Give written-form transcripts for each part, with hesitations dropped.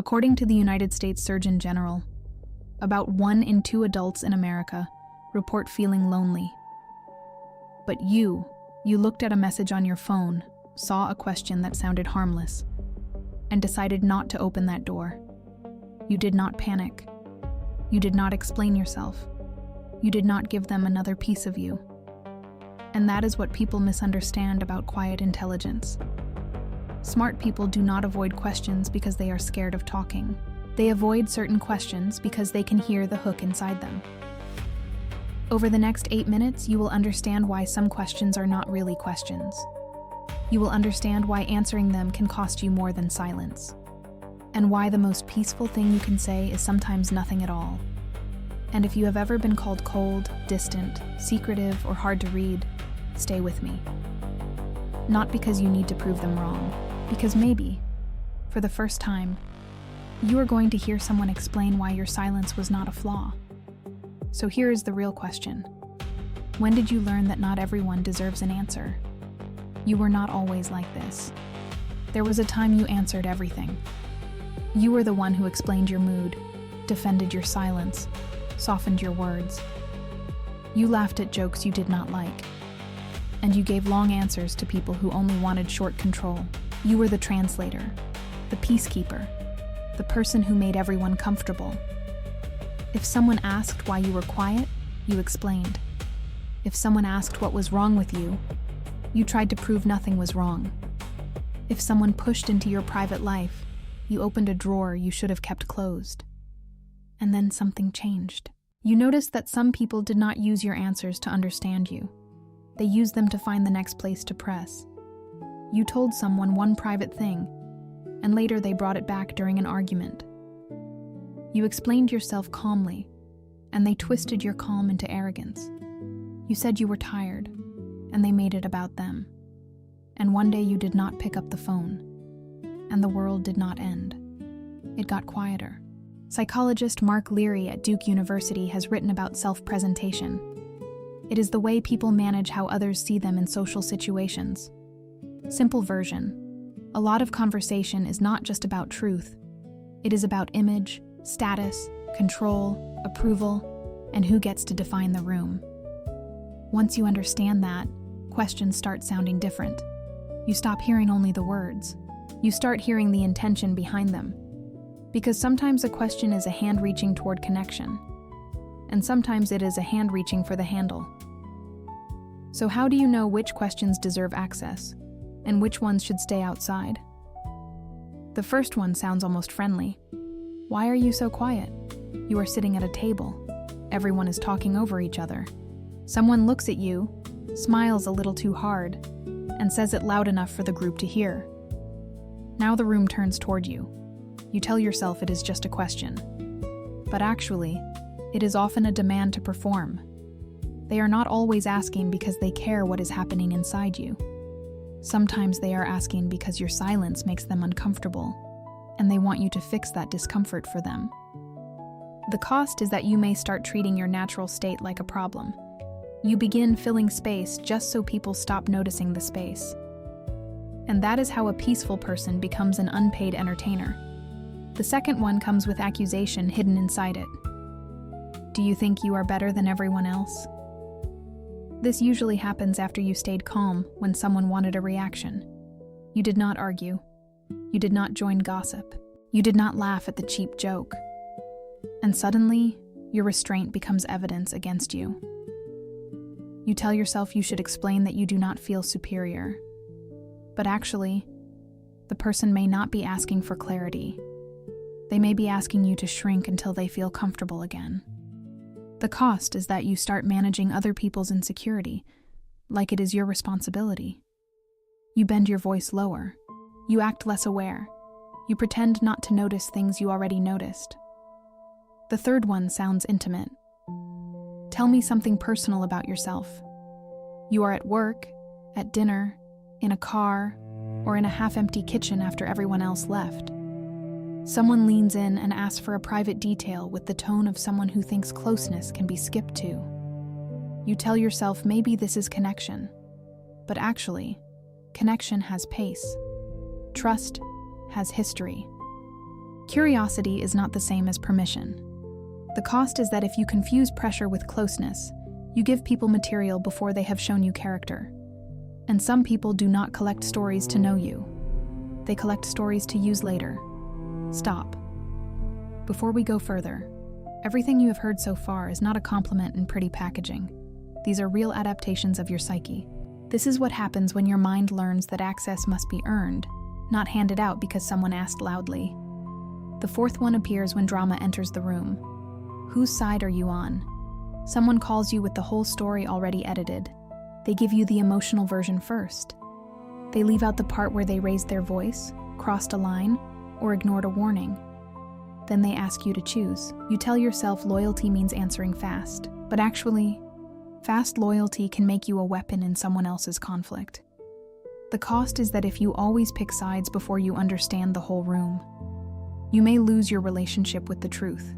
According to the United States Surgeon General, about 1 in 2 adults in America report feeling lonely. But you looked at a message on your phone, saw a question that sounded harmless, and decided not to open that door. You did not panic. You did not explain yourself. You did not give them another piece of you. And that is what people misunderstand about quiet intelligence. Smart people do not avoid questions because they are scared of talking. They avoid certain questions because they can hear the hook inside them. Over the next 8 minutes, you will understand why some questions are not really questions. You will understand why answering them can cost you more than silence, and why the most peaceful thing you can say is sometimes nothing at all. And if you have ever been called cold, distant, secretive, or hard to read, stay with me. Not because you need to prove them wrong, because maybe, for the first time, you are going to hear someone explain why your silence was not a flaw. So here is the real question. When did you learn that not everyone deserves an answer? You were not always like this. There was a time you answered everything. You were the one who explained your mood, defended your silence, softened your words. You laughed at jokes you did not like. And you gave long answers to people who only wanted short control. You were the translator, the peacekeeper, the person who made everyone comfortable. If someone asked why you were quiet, you explained. If someone asked what was wrong with you, you tried to prove nothing was wrong. If someone pushed into your private life, you opened a drawer you should have kept closed. And then something changed. You noticed that some people did not use your answers to understand you. They used them to find the next place to press. You told someone one private thing, and later they brought it back during an argument. You explained yourself calmly, and they twisted your calm into arrogance. You said you were tired, and they made it about them. And one day you did not pick up the phone, and the world did not end. It got quieter. Psychologist Mark Leary at Duke University has written about self-presentation. It is the way people manage how others see them in social situations. Simple version: a lot of conversation is not just about truth. It is about image, status, control, approval, and who gets to define the room. Once you understand that, questions start sounding different. You stop hearing only the words. You start hearing the intention behind them. Because sometimes a question is a hand reaching toward connection, and sometimes it is a hand reaching for the handle. So how do you know which questions deserve access, and which ones should stay outside? The first one sounds almost friendly. Why are you so quiet? You are sitting at a table. Everyone is talking over each other. Someone looks at you, smiles a little too hard, and says it loud enough for the group to hear. Now the room turns toward you. You tell yourself it is just a question. But actually, it is often a demand to perform. They are not always asking because they care what is happening inside you. Sometimes they are asking because your silence makes them uncomfortable, and they want you to fix that discomfort for them. The cost is that you may start treating your natural state like a problem. You begin filling space just so people stop noticing the space. And that is how a peaceful person becomes an unpaid entertainer. The second one comes with accusation hidden inside it. Do you think you are better than everyone else? This usually happens after you stayed calm when someone wanted a reaction. You did not argue. You did not join gossip. You did not laugh at the cheap joke. And suddenly, your restraint becomes evidence against you. You tell yourself you should explain that you do not feel superior. But actually, the person may not be asking for clarity. They may be asking you to shrink until they feel comfortable again. The cost is that you start managing other people's insecurity, like it is your responsibility. You bend your voice lower. You act less aware. You pretend not to notice things you already noticed. The third one sounds intimate. Tell me something personal about yourself. You are at work, at dinner, in a car, or in a half-empty kitchen after everyone else left. Someone leans in and asks for a private detail with the tone of someone who thinks closeness can be skipped to. You tell yourself maybe this is connection, but actually, connection has pace. Trust has history. Curiosity is not the same as permission. The cost is that if you confuse pressure with closeness, you give people material before they have shown you character. And some people do not collect stories to know you. They collect stories to use later. Stop. Before we go further, everything you have heard so far is not a compliment in pretty packaging. These are real adaptations of your psyche. This is what happens when your mind learns that access must be earned, not handed out because someone asked loudly. The fourth one appears when drama enters the room. Whose side are you on? Someone calls you with the whole story already edited. They give you the emotional version first. They leave out the part where they raised their voice, crossed a line, or ignored a warning. Then they ask you to choose. You tell yourself loyalty means answering fast, but actually, fast loyalty can make you a weapon in someone else's conflict. The cost is that if you always pick sides before you understand the whole room, you may lose your relationship with the truth.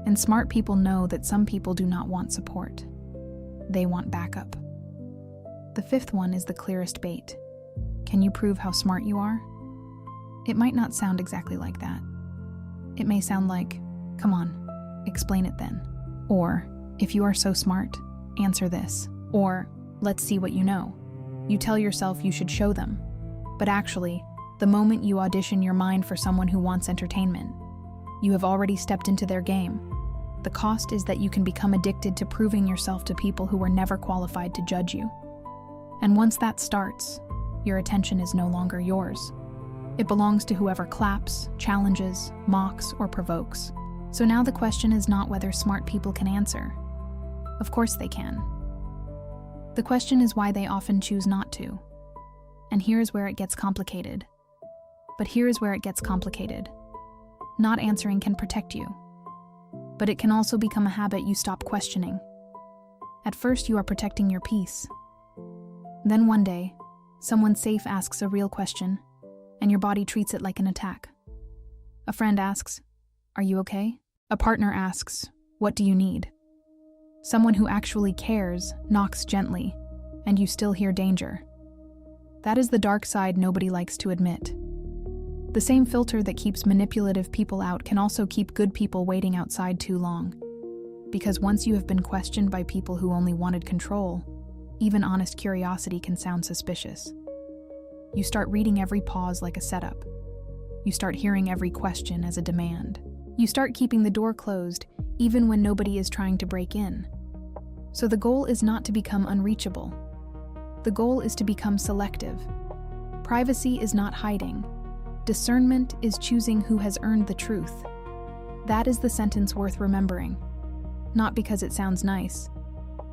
And smart people know that some people do not want support. They want backup. The fifth one is the clearest bait. Can you prove how smart you are? It might not sound exactly like that. It may sound like, come on, explain it then. Or, if you are so smart, answer this. Or, let's see what you know. You tell yourself you should show them. But actually, the moment you audition your mind for someone who wants entertainment, you have already stepped into their game. The cost is that you can become addicted to proving yourself to people who were never qualified to judge you. And once that starts, your attention is no longer yours. It belongs to whoever claps, challenges, mocks, or provokes. So now the question is not whether smart people can answer. Of course they can. The question is why they often choose not to. And here's where it gets complicated. But here's where it gets complicated. Not answering can protect you. But it can also become a habit you stop questioning. At first, you are protecting your peace. Then one day, someone safe asks a real question, and your body treats it like an attack. A friend asks, "Are you okay?" A partner asks, "What do you need?" Someone who actually cares knocks gently, and you still hear danger. That is the dark side nobody likes to admit. The same filter that keeps manipulative people out can also keep good people waiting outside too long. Because once you have been questioned by people who only wanted control, even honest curiosity can sound suspicious. You start reading every pause like a setup. You start hearing every question as a demand. You start keeping the door closed even when nobody is trying to break in. So the goal is not to become unreachable. The goal is to become selective. Privacy is not hiding. Discernment is choosing who has earned the truth. That is the sentence worth remembering. Not because it sounds nice,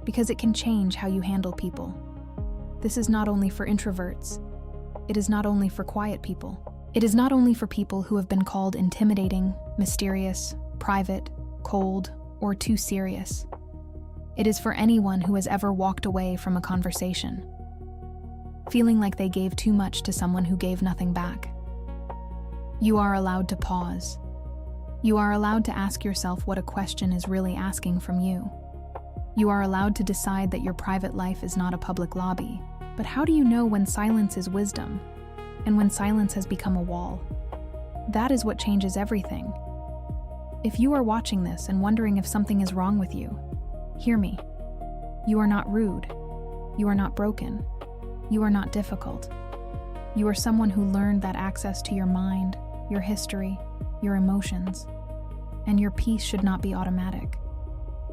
because it can change how you handle people. This is not only for introverts. It is not only for quiet people. It is not only for people who have been called intimidating, mysterious, private, cold, or too serious. It is for anyone who has ever walked away from a conversation, feeling like they gave too much to someone who gave nothing back. You are allowed to pause. You are allowed to ask yourself what a question is really asking from you. You are allowed to decide that your private life is not a public lobby. But how do you know when silence is wisdom, and when silence has become a wall? That is what changes everything. If you are watching this and wondering if something is wrong with you, hear me. You are not rude. You are not broken. You are not difficult. You are someone who learned that access to your mind, your history, your emotions, and your peace should not be automatic.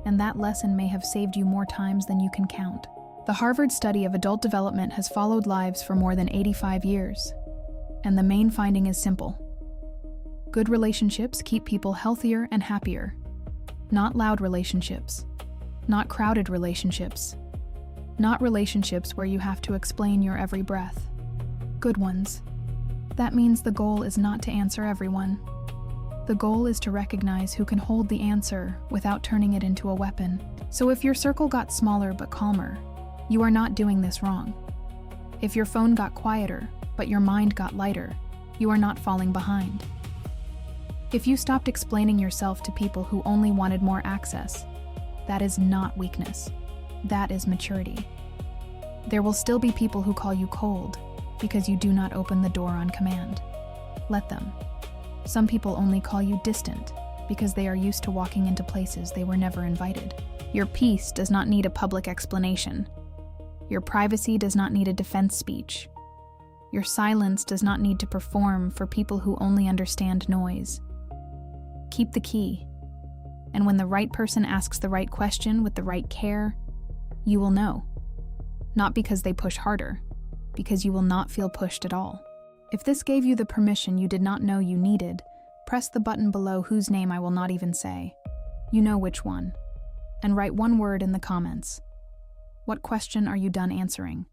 And that lesson may have saved you more times than you can count. The Harvard study of adult development has followed lives for more than 85 years. And the main finding is simple. Good relationships keep people healthier and happier. Not loud relationships. Not crowded relationships. Not relationships where you have to explain your every breath. Good ones. That means the goal is not to answer everyone. The goal is to recognize who can hold the answer without turning it into a weapon. So if your circle got smaller but calmer, you are not doing this wrong. If your phone got quieter but your mind got lighter, you are not falling behind. If you stopped explaining yourself to people who only wanted more access, that is not weakness. That is maturity. There will still be people who call you cold because you do not open the door on command. Let them. Some people only call you distant because they are used to walking into places they were never invited. Your peace does not need a public explanation. Your privacy does not need a defense speech. Your silence does not need to perform for people who only understand noise. Keep the key, and when the right person asks the right question with the right care, you will know. Not because they push harder, because you will not feel pushed at all. If this gave you the permission you did not know you needed, press the button below whose name I will not even say. You know which one. And write one word in the comments. What question are you done answering?